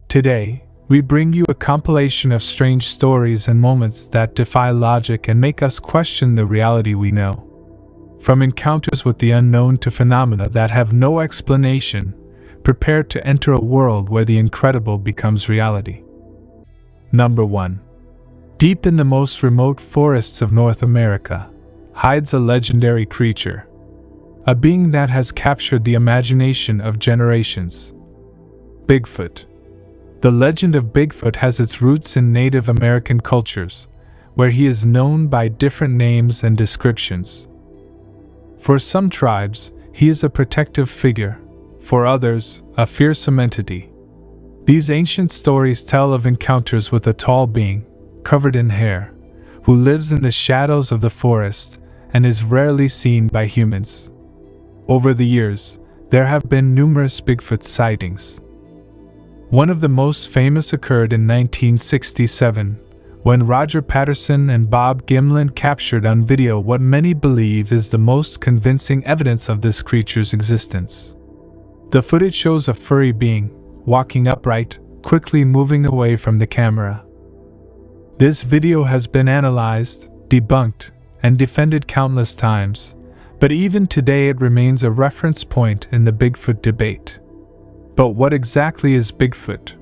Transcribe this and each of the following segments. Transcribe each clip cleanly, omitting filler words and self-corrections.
Today, we bring you a compilation of strange stories and moments that defy logic and make us question the reality we know. From encounters with the unknown to phenomena that have no explanation, prepare to enter a world where the incredible becomes reality. Number 1. Deep in the most remote forests of North America hides a legendary creature, a being that has captured the imagination of generations. Bigfoot. The legend of Bigfoot has its roots in Native American cultures, where he is known by different names and descriptions. For some tribes, he is a protective figure, for others, a fearsome entity. These ancient stories tell of encounters with a tall being, covered in hair, who lives in the shadows of the forest and is rarely seen by humans. Over the years, there have been numerous Bigfoot sightings. One of the most famous occurred in 1967, when Roger Patterson and Bob Gimlin captured on video what many believe is the most convincing evidence of this creature's existence. The footage shows a furry being, walking upright, quickly moving away from the camera. This video has been analyzed, debunked, and defended countless times, but even today it remains a reference point in the Bigfoot debate. But what exactly is Bigfoot?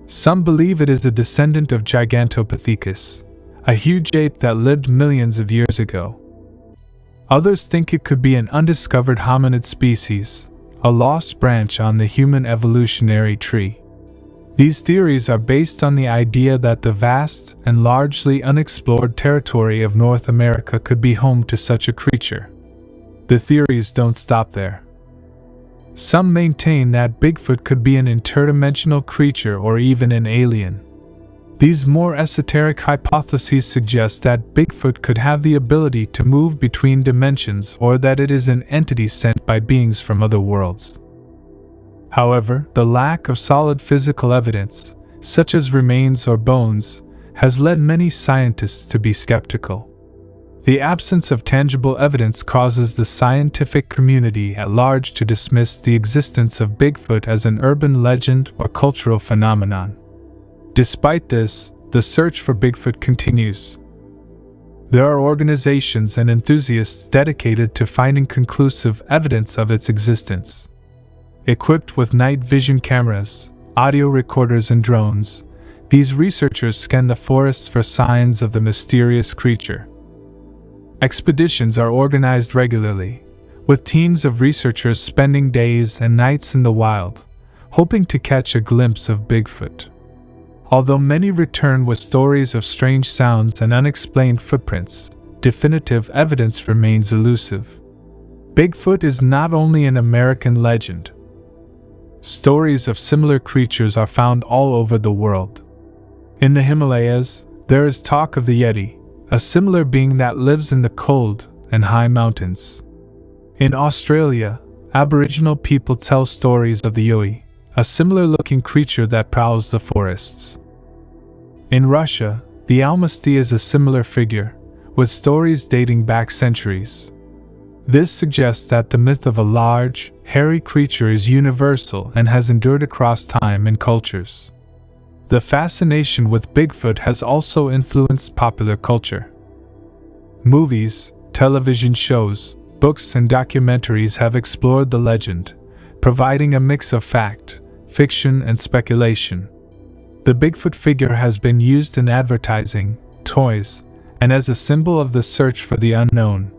Some believe it is a descendant of Gigantopithecus, a huge ape that lived millions of years ago. Others think it could be an undiscovered hominid species, a lost branch on the human evolutionary tree. These theories are based on the idea that the vast and largely unexplored territory of North America could be home to such a creature. The theories don't stop there. Some maintain that Bigfoot could be an interdimensional creature or even an alien. These more esoteric hypotheses suggest that Bigfoot could have the ability to move between dimensions or that it is an entity sent by beings from other worlds. However, the lack of solid physical evidence, such as remains or bones, has led many scientists to be skeptical. The absence of tangible evidence causes the scientific community at large to dismiss the existence of Bigfoot as an urban legend or cultural phenomenon. Despite this, the search for Bigfoot continues. There are organizations and enthusiasts dedicated to finding conclusive evidence of its existence. Equipped with night vision cameras, audio recorders, and drones, these researchers scan the forests for signs of the mysterious creature. Expeditions are organized regularly, with teams of researchers spending days and nights in the wild, hoping to catch a glimpse of Bigfoot. Although many return with stories of strange sounds and unexplained footprints, definitive evidence remains elusive. Bigfoot is not only an American legend. Stories of similar creatures are found all over the world. In the Himalayas, there is talk of the Yeti, a similar being that lives in the cold and high mountains. In Australia, Aboriginal people tell stories of the Yowie, a similar-looking creature that prowls the forests. In Russia, the Almasty is a similar figure, with stories dating back centuries. This suggests that the myth of a large, hairy creature is universal and has endured across time and cultures. The fascination with Bigfoot has also influenced popular culture. Movies, television shows, books, and documentaries have explored the legend, providing a mix of fact, fiction, and speculation. The Bigfoot figure has been used in advertising, toys, and as a symbol of the search for the unknown.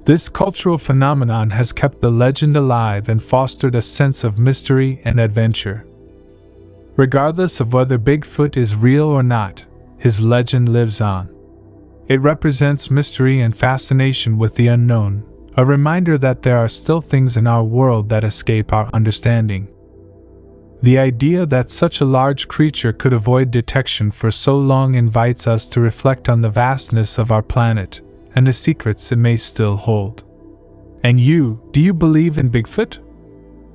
This cultural phenomenon has kept the legend alive and fostered a sense of mystery and adventure. Regardless of whether Bigfoot is real or not, his legend lives on. It represents mystery and fascination with the unknown, a reminder that there are still things in our world that escape our understanding. The idea that such a large creature could avoid detection for so long invites us to reflect on the vastness of our planet and the secrets it may still hold. And you, do you believe in Bigfoot?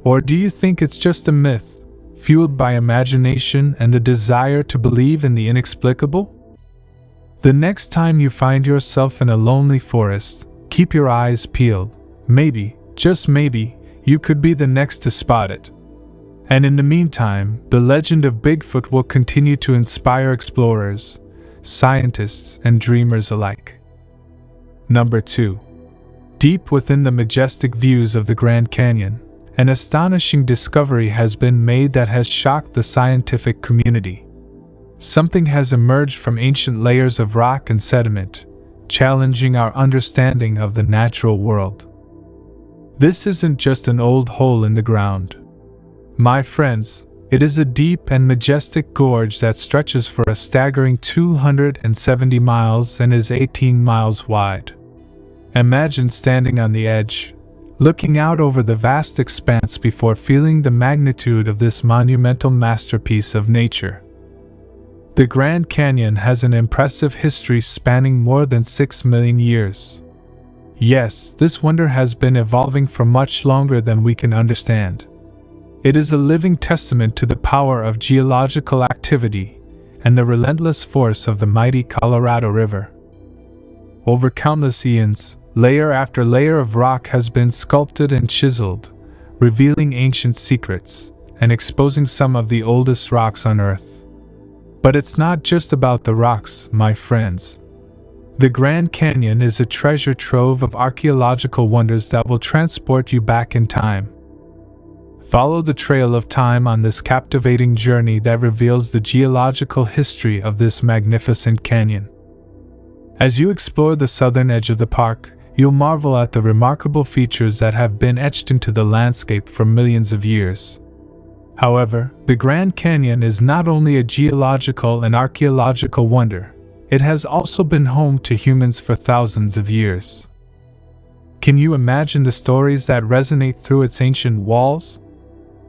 Or do you think it's just a myth, fueled by imagination and the desire to believe in the inexplicable? The next time you find yourself in a lonely forest, keep your eyes peeled. Maybe, just maybe, you could be the next to spot it. And in the meantime, the legend of Bigfoot will continue to inspire explorers, scientists, and dreamers alike. Number 2. Deep within the majestic views of the Grand Canyon, an astonishing discovery has been made that has shocked the scientific community. Something has emerged from ancient layers of rock and sediment, challenging our understanding of the natural world. This isn't just an old hole in the ground. My friends, it is a deep and majestic gorge that stretches for a staggering 270 miles and is 18 miles wide. Imagine standing on the edge, looking out over the vast expanse before feeling the magnitude of this monumental masterpiece of nature. The Grand Canyon has an impressive history spanning more than 6 million years. Yes, this wonder has been evolving for much longer than we can understand. It is a living testament to the power of geological activity and the relentless force of the mighty Colorado River. Over countless eons, layer after layer of rock has been sculpted and chiseled, revealing ancient secrets and exposing some of the oldest rocks on Earth. But it's not just about the rocks, my friends. The Grand Canyon is a treasure trove of archaeological wonders that will transport you back in time. Follow the trail of time on this captivating journey that reveals the geological history of this magnificent canyon. As you explore the southern edge of the park, you'll marvel at the remarkable features that have been etched into the landscape for millions of years. However, the Grand Canyon is not only a geological and archaeological wonder, it has also been home to humans for thousands of years. Can you imagine the stories that resonate through its ancient walls?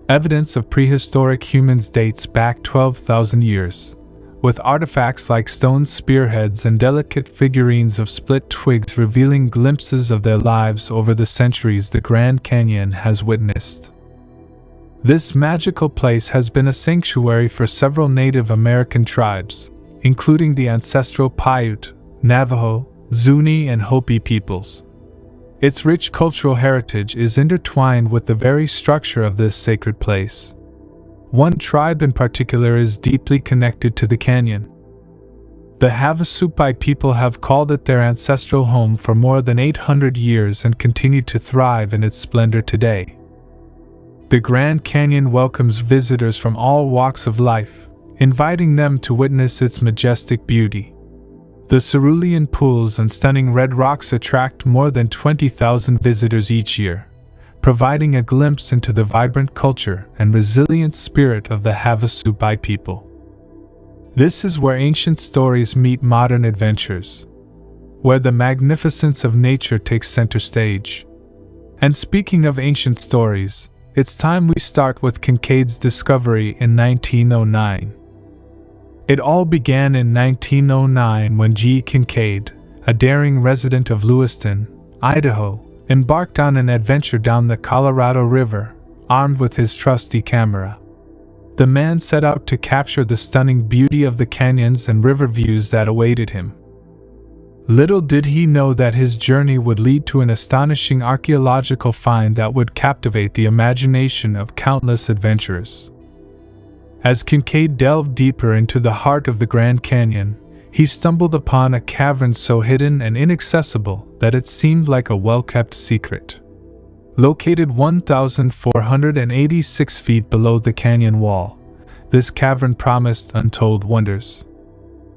Evidence of prehistoric humans dates back 12,000 years, with artifacts like stone spearheads and delicate figurines of split twigs revealing glimpses of their lives over the centuries the Grand Canyon has witnessed. This magical place has been a sanctuary for several Native American tribes, including the ancestral Paiute, Navajo, Zuni, and Hopi peoples. Its rich cultural heritage is intertwined with the very structure of this sacred place. One tribe in particular is deeply connected to the canyon. The Havasupai people have called it their ancestral home for more than 800 years and continue to thrive in its splendor today. The Grand Canyon welcomes visitors from all walks of life, inviting them to witness its majestic beauty. The cerulean pools and stunning red rocks attract more than 20,000 visitors each year, providing a glimpse into the vibrant culture and resilient spirit of the Havasupai people. This is where ancient stories meet modern adventures, where the magnificence of nature takes center stage. And speaking of ancient stories, it's time we start with Kincaid's discovery in 1909. It all began in 1909 when G. Kincaid, a daring resident of Lewiston, Idaho, embarked on an adventure down the Colorado River, armed with his trusty camera. The man set out to capture the stunning beauty of the canyons and river views that awaited him. Little did he know that his journey would lead to an astonishing archaeological find that would captivate the imagination of countless adventurers. As Kincaid delved deeper into the heart of the Grand Canyon, he stumbled upon a cavern so hidden and inaccessible that it seemed like a well-kept secret. Located 1,486 feet below the canyon wall, this cavern promised untold wonders.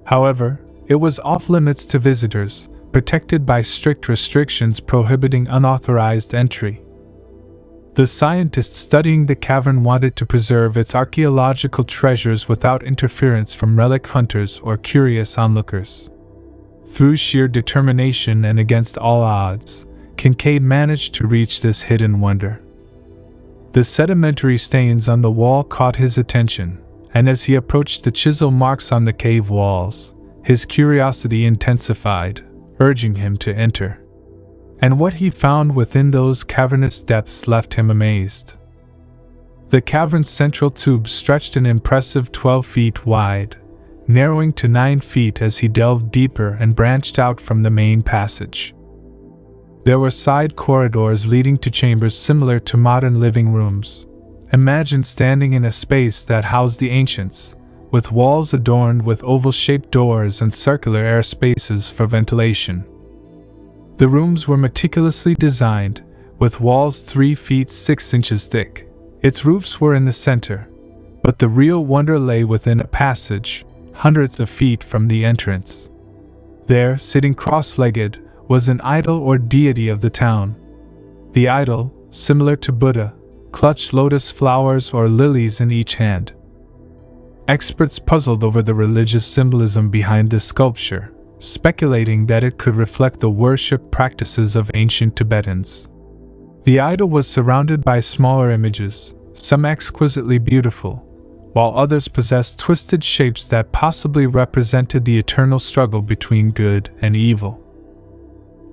However, it was off-limits to visitors, protected by strict restrictions prohibiting unauthorized entry. The scientists studying the cavern wanted to preserve its archaeological treasures without interference from relic hunters or curious onlookers. Through sheer determination and against all odds, Kincaid managed to reach this hidden wonder. The sedimentary stains on the wall caught his attention, and as he approached the chisel marks on the cave walls, his curiosity intensified, urging him to enter. And what he found within those cavernous depths left him amazed. The cavern's central tube stretched an impressive 12 feet wide, narrowing to 9 feet as he delved deeper and branched out from the main passage. There were side corridors leading to chambers similar to modern living rooms, Imagine standing in a space that housed the ancients, with walls adorned with oval-shaped doors and circular air spaces for ventilation. The rooms were meticulously designed, with walls 3 feet 6 inches thick. Its roofs were in the center, but the real wonder lay within a passage, hundreds of feet from the entrance. There, sitting cross-legged, was an idol or deity of the town. The idol, similar to Buddha, clutched lotus flowers or lilies in each hand. Experts puzzled over the religious symbolism behind this sculpture, speculating that it could reflect the worship practices of ancient Tibetans. The idol was surrounded by smaller images, some exquisitely beautiful, while others possessed twisted shapes that possibly represented the eternal struggle between good and evil.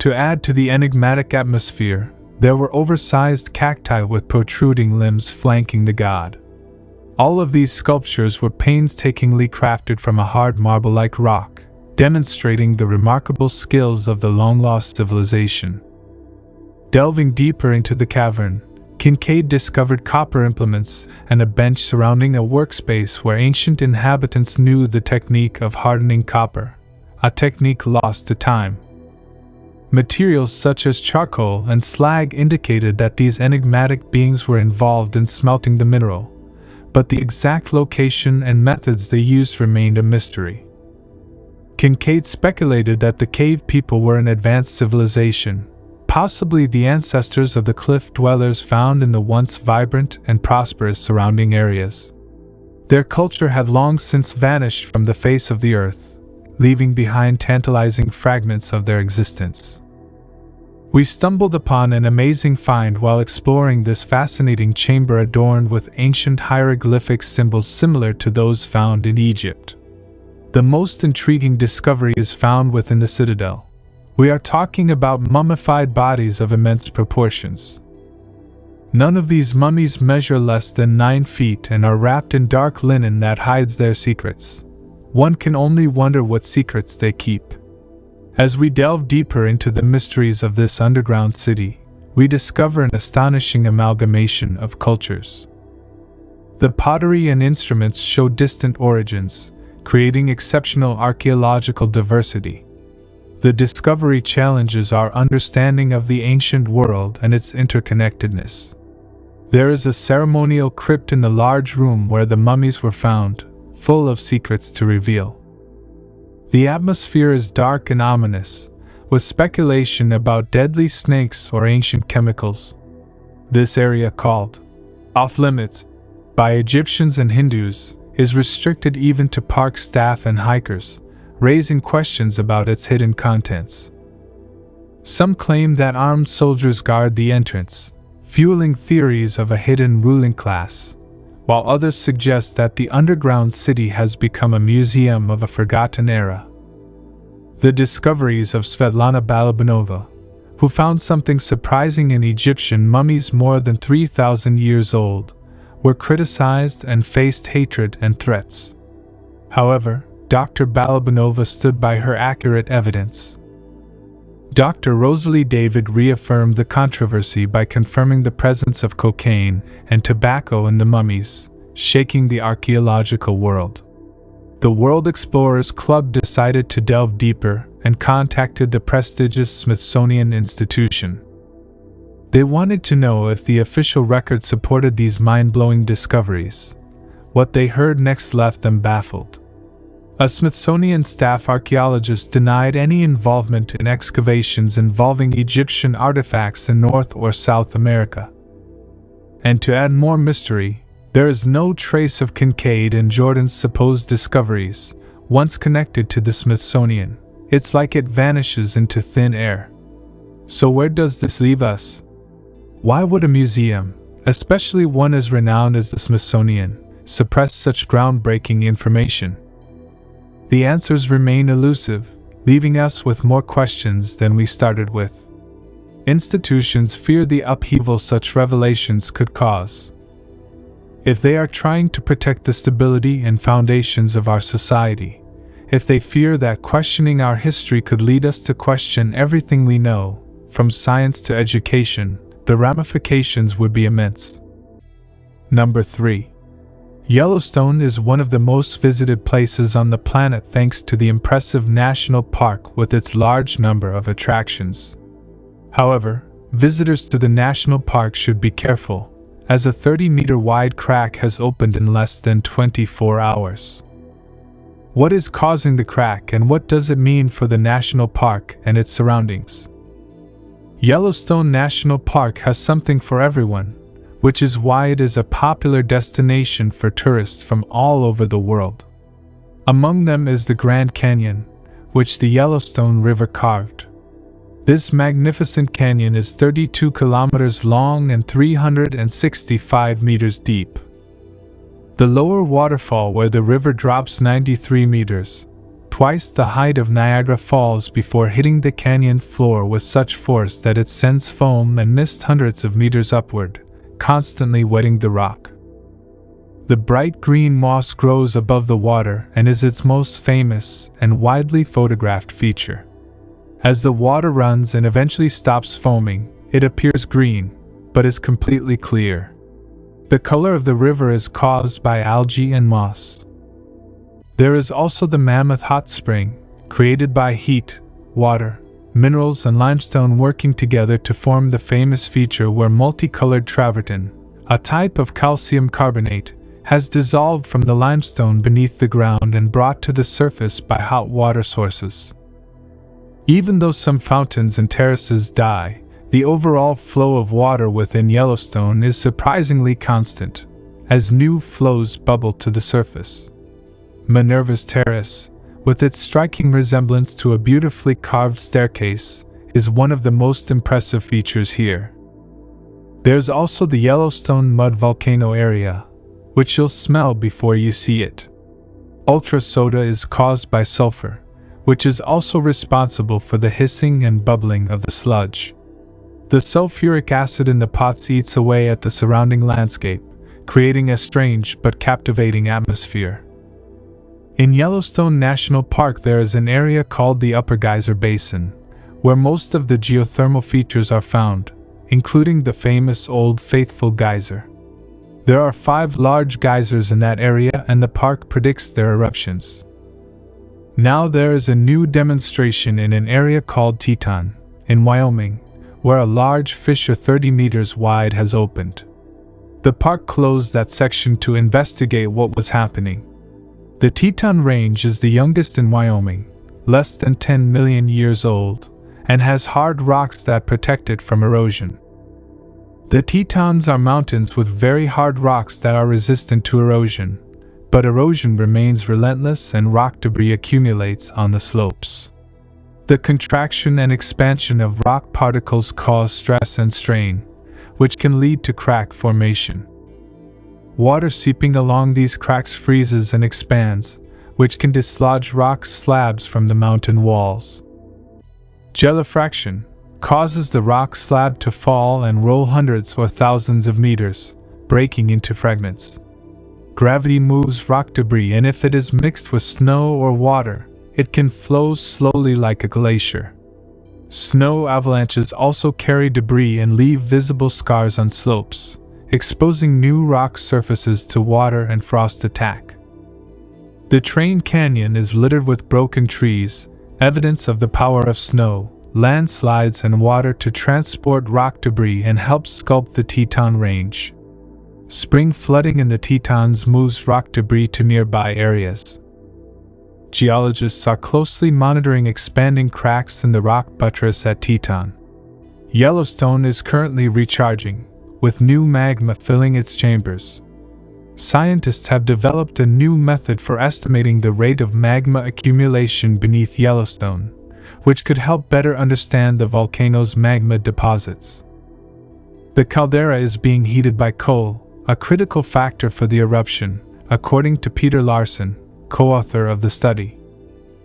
To add to the enigmatic atmosphere, there were oversized cacti with protruding limbs flanking the god. All of these sculptures were painstakingly crafted from a hard marble-like rock, demonstrating the remarkable skills of the long-lost civilization. Delving deeper into the cavern, Kincaid discovered copper implements and a bench surrounding a workspace where ancient inhabitants knew the technique of hardening copper, a technique lost to time. Materials such as charcoal and slag indicated that these enigmatic beings were involved in smelting the mineral, but the exact location and methods they used remained a mystery. Kincaid speculated that the cave people were an advanced civilization, possibly the ancestors of the cliff dwellers found in the once vibrant and prosperous surrounding areas. Their culture had long since vanished from the face of the earth, leaving behind tantalizing fragments of their existence. We stumbled upon an amazing find while exploring this fascinating chamber adorned with ancient hieroglyphic symbols similar to those found in Egypt. The most intriguing discovery is found within the citadel. We are talking about mummified bodies of immense proportions. None of these mummies measure less than 9 feet and are wrapped in dark linen that hides their secrets. One can only wonder what secrets they keep. As we delve deeper into the mysteries of this underground city, we discover an astonishing amalgamation of cultures. The pottery and instruments show distant origins, creating exceptional archaeological diversity. The discovery challenges our understanding of the ancient world and its interconnectedness. There is a ceremonial crypt in the large room where the mummies were found, full of secrets to reveal. The atmosphere is dark and ominous, with speculation about deadly snakes or ancient chemicals. This area, called off-limits by Egyptians and Hindus, is restricted even to park staff and hikers, raising questions about its hidden contents. Some claim that armed soldiers guard the entrance, fueling theories of a hidden ruling class, while others suggest that the underground city has become a museum of a forgotten era. The discoveries of Svetlana Balabanova, who found something surprising in Egyptian mummies more than 3,000 years old, were criticized and faced hatred and threats. However, Dr. Balabanova stood by her accurate evidence. Dr. Rosalie David reaffirmed the controversy by confirming the presence of cocaine and tobacco in the mummies, shaking the archaeological world. The World Explorers Club decided to delve deeper and contacted the prestigious Smithsonian Institution. They wanted to know if the official record supported these mind-blowing discoveries. What they heard next left them baffled. A Smithsonian staff archaeologist denied any involvement in excavations involving Egyptian artifacts in North or South America. And to add more mystery, there is no trace of Kincaid and Jordan's supposed discoveries, once connected to the Smithsonian. It's like it vanishes into thin air. So where does this leave us? Why would a museum, especially one as renowned as the Smithsonian, suppress such groundbreaking information? The answers remain elusive, leaving us with more questions than we started with. Institutions fear the upheaval such revelations could cause. If they are trying to protect the stability and foundations of our society, if they fear that questioning our history could lead us to question everything we know, from science to education, the ramifications would be immense. Number 3. Yellowstone is one of the most visited places on the planet thanks to the impressive national park with its large number of attractions. However, visitors to the national park should be careful, as a 30-meter wide crack has opened in less than 24 hours. What is causing the crack and what does it mean for the national park and its surroundings? Yellowstone National Park has something for everyone, which is why it is a popular destination for tourists from all over the world. Among them is the Grand Canyon, which the Yellowstone River carved. This magnificent canyon is 32 kilometers long and 365 meters deep. The lower waterfall where the river drops 93 meters, twice the height of Niagara Falls before hitting the canyon floor with such force that it sends foam and mist hundreds of meters upward, constantly wetting the rock. The bright green moss grows above the water and is its most famous and widely photographed feature. As the water runs and eventually stops foaming, it appears green, but is completely clear. The color of the river is caused by algae and moss. There is also the Mammoth Hot Spring, created by heat, water, minerals and limestone working together to form the famous feature where multicolored travertine, a type of calcium carbonate, has dissolved from the limestone beneath the ground and brought to the surface by hot water sources. Even though some fountains and terraces die, the overall flow of water within Yellowstone is surprisingly constant, as new flows bubble to the surface. Minerva's Terrace, with its striking resemblance to a beautifully carved staircase, is one of the most impressive features here. There's also the Yellowstone Mud Volcano area, which you'll smell before you see it. Ultra soda is caused by sulfur, which is also responsible for the hissing and bubbling of the sludge. The sulfuric acid in the pots eats away at the surrounding landscape, creating a strange but captivating atmosphere. In Yellowstone National Park there is an area called the Upper Geyser Basin, where most of the geothermal features are found, including the famous Old Faithful Geyser. There are 5 large geysers in that area and the park predicts their eruptions. Now there is a new demonstration in an area called Teton, in Wyoming, where a large fissure 30 meters wide has opened. The park closed that section to investigate what was happening. The Teton Range is the youngest in Wyoming, less than 10 million years old, and has hard rocks that protect it from erosion. The Tetons are mountains with very hard rocks that are resistant to erosion, but erosion remains relentless and rock debris accumulates on the slopes. The contraction and expansion of rock particles cause stress and strain, which can lead to crack formation. Water seeping along these cracks freezes and expands, which can dislodge rock slabs from the mountain walls. Gelifraction causes the rock slab to fall and roll hundreds or thousands of meters, breaking into fragments. Gravity moves rock debris, and if it is mixed with snow or water, it can flow slowly like a glacier. Snow avalanches also carry debris and leave visible scars on slopes, exposing new rock surfaces to water and frost attack. The Train Canyon is littered with broken trees, evidence of the power of snow, landslides and water to transport rock debris and help sculpt the Teton Range. Spring flooding in the Tetons moves rock debris to nearby areas. Geologists are closely monitoring expanding cracks in the rock buttress at Teton. Yellowstone is currently recharging, with new magma filling its chambers. Scientists have developed a new method for estimating the rate of magma accumulation beneath Yellowstone, which could help better understand the volcano's magma deposits. The caldera is being heated by coal, a critical factor for the eruption, according to Peter Larson, co-author of the study.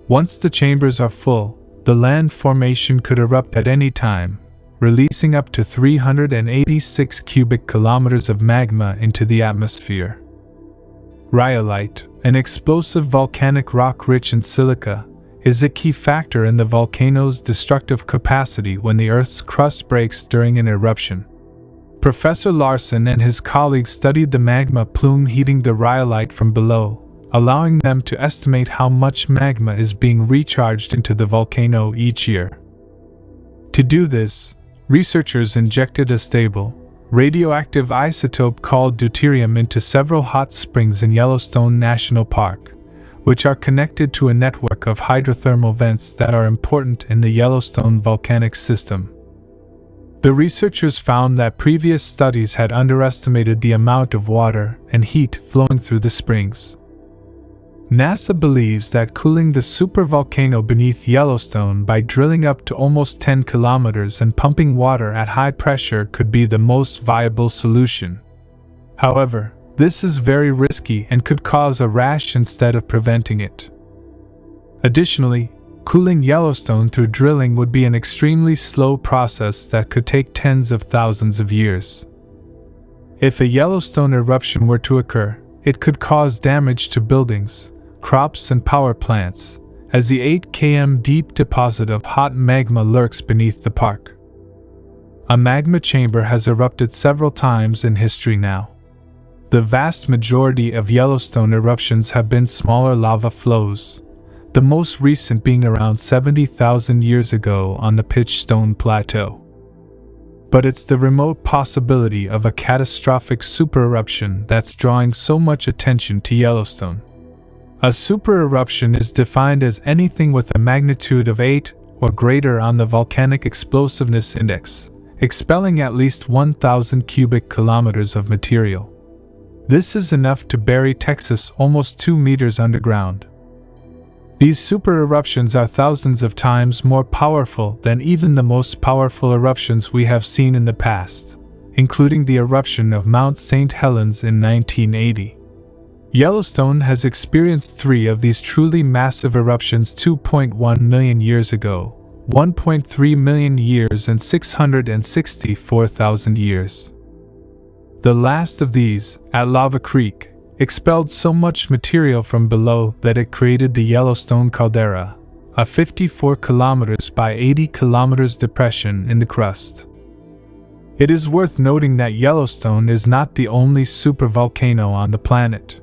Once the chambers are full, the land formation could erupt at any time, releasing up to 386 cubic kilometers of magma into the atmosphere. Rhyolite, an explosive volcanic rock rich in silica, is a key factor in the volcano's destructive capacity when the Earth's crust breaks during an eruption. Professor Larson and his colleagues studied the magma plume heating the rhyolite from below, allowing them to estimate how much magma is being recharged into the volcano each year. To do this, researchers injected a stable, radioactive isotope called deuterium into several hot springs in Yellowstone National Park, which are connected to a network of hydrothermal vents that are important in the Yellowstone volcanic system. The researchers found that previous studies had underestimated the amount of water and heat flowing through the springs. NASA believes that cooling the supervolcano beneath Yellowstone by drilling up to almost 10 kilometers and pumping water at high pressure could be the most viable solution. However, this is very risky and could cause a rash instead of preventing it. Additionally, cooling Yellowstone through drilling would be an extremely slow process that could take tens of thousands of years. If a Yellowstone eruption were to occur, it could cause damage to buildings, crops and power plants, as the 8 km deep deposit of hot magma lurks beneath the park. A magma chamber has erupted several times in history now. The vast majority of Yellowstone eruptions have been smaller lava flows, the most recent being around 70,000 years ago on the Pitchstone Plateau. But it's the remote possibility of a catastrophic supereruption that's drawing so much attention to Yellowstone. A supereruption is defined as anything with a magnitude of 8 or greater on the Volcanic Explosiveness Index, expelling at least 1,000 cubic kilometers of material. This is enough to bury Texas almost 2 meters underground. These supereruptions are thousands of times more powerful than even the most powerful eruptions we have seen in the past, including the eruption of Mount St. Helens in 1980. Yellowstone has experienced 3 of these truly massive eruptions 2.1 million years ago, 1.3 million years and 664,000 years. The last of these, at Lava Creek, expelled so much material from below that it created the Yellowstone Caldera, a 54 kilometers by 80 kilometers depression in the crust. It is worth noting that Yellowstone is not the only supervolcano on the planet.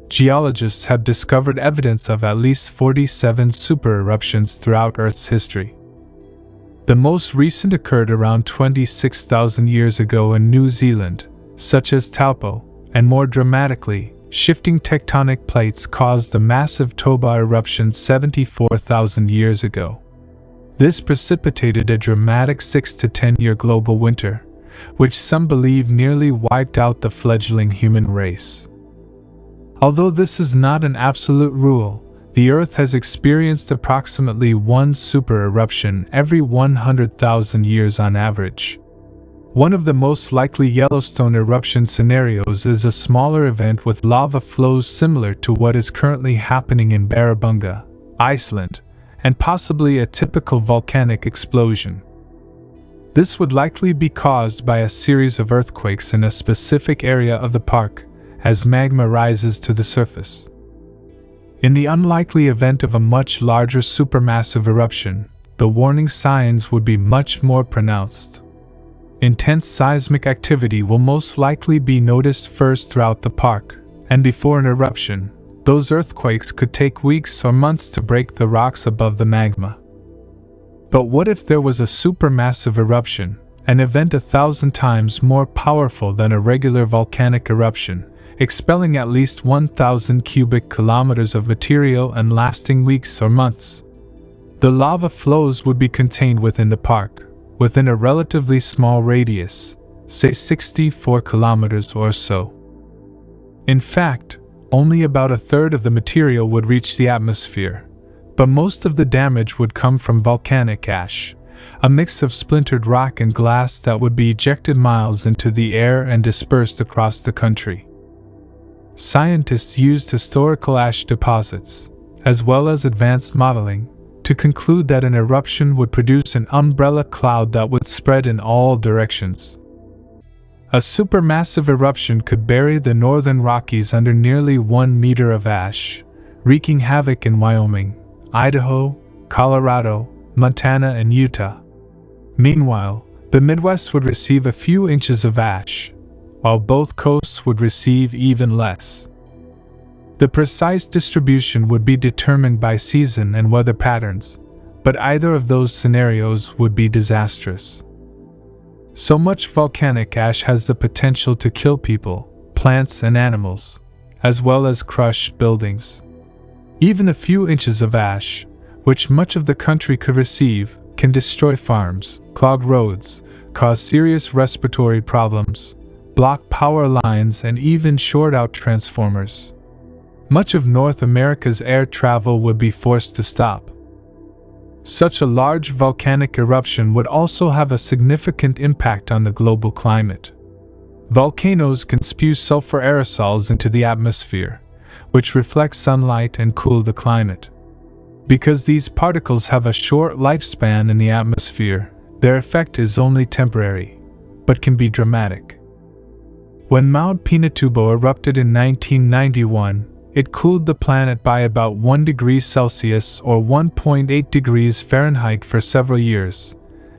Geologists have discovered evidence of at least 47 supereruptions throughout Earth's history. The most recent occurred around 26,000 years ago in New Zealand, such as Taupo, and more dramatically, shifting tectonic plates caused the massive Toba eruption 74,000 years ago. This precipitated a dramatic 6 to 10 year global winter, which some believe nearly wiped out the fledgling human race. Although this is not an absolute rule, the Earth has experienced approximately one supereruption every 100,000 years on average. One of the most likely Yellowstone eruption scenarios is a smaller event with lava flows similar to what is currently happening in Barabunga, Iceland, and possibly a typical volcanic explosion. This would likely be caused by a series of earthquakes in a specific area of the park, as magma rises to the surface. In the unlikely event of a much larger supermassive eruption, the warning signs would be much more pronounced. Intense seismic activity will most likely be noticed first throughout the park, and before an eruption, those earthquakes could take weeks or months to break the rocks above the magma. But what if there was a supermassive eruption, an event 1,000 times more powerful than a regular volcanic eruption, expelling at least 1,000 cubic kilometers of material and lasting weeks or months? The lava flows would be contained within the park, within a relatively small radius, say 64 kilometers or so. In fact, only about a third of the material would reach the atmosphere, but most of the damage would come from volcanic ash, a mix of splintered rock and glass that would be ejected miles into the air and dispersed across the country. Scientists used historical ash deposits, as well as advanced modeling, to conclude that an eruption would produce an umbrella cloud that would spread in all directions. A supermassive eruption could bury the northern Rockies under nearly 1 meter of ash, wreaking havoc in Wyoming, Idaho, Colorado, Montana, and Utah. Meanwhile, The Midwest would receive a few inches of ash, while both coasts would receive even less. The precise distribution would be determined by season and weather patterns, but either of those scenarios would be disastrous. So much volcanic ash has the potential to kill people, plants, and animals, as well as crush buildings. Even a few inches of ash, which much of the country could receive, can destroy farms, clog roads, cause serious respiratory problems, block power lines, and even short out transformers. Much of North America's air travel would be forced to stop. Such a large volcanic eruption would also have a significant impact on the global climate. Volcanoes can spew sulfur aerosols into the atmosphere, which reflect sunlight and cool the climate. Because these particles have a short lifespan in the atmosphere, their effect is only temporary, but can be dramatic. When Mount Pinatubo erupted in 1991, it cooled the planet by about 1 degree Celsius or 1.8 degrees Fahrenheit for several years,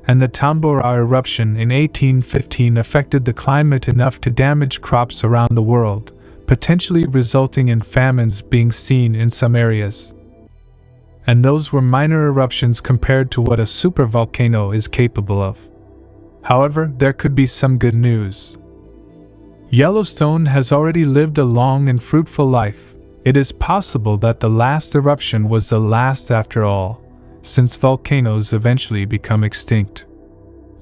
and the Tambora eruption in 1815 affected the climate enough to damage crops around the world, potentially resulting in famines being seen in some areas. And those were minor eruptions compared to what a supervolcano is capable of. However, there could be some good news. Yellowstone has already lived a long and fruitful life. It is possible that the last eruption was the last after all, since volcanoes eventually become extinct.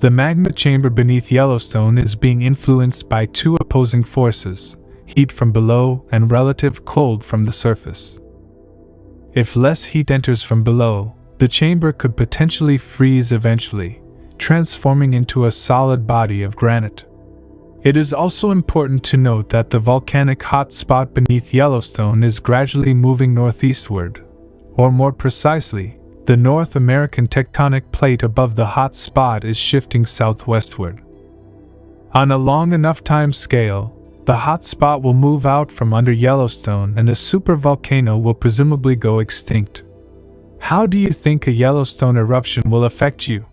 The magma chamber beneath Yellowstone is being influenced by two opposing forces: heat from below and relative cold from the surface. If less heat enters from below, the chamber could potentially freeze eventually, transforming into a solid body of granite. It is also important to note that the volcanic hotspot beneath Yellowstone is gradually moving northeastward, or more precisely, the North American tectonic plate above the hot spot is shifting southwestward. On a long enough time scale, the hot spot will move out from under Yellowstone and the supervolcano will presumably go extinct. How do you think a Yellowstone eruption will affect you?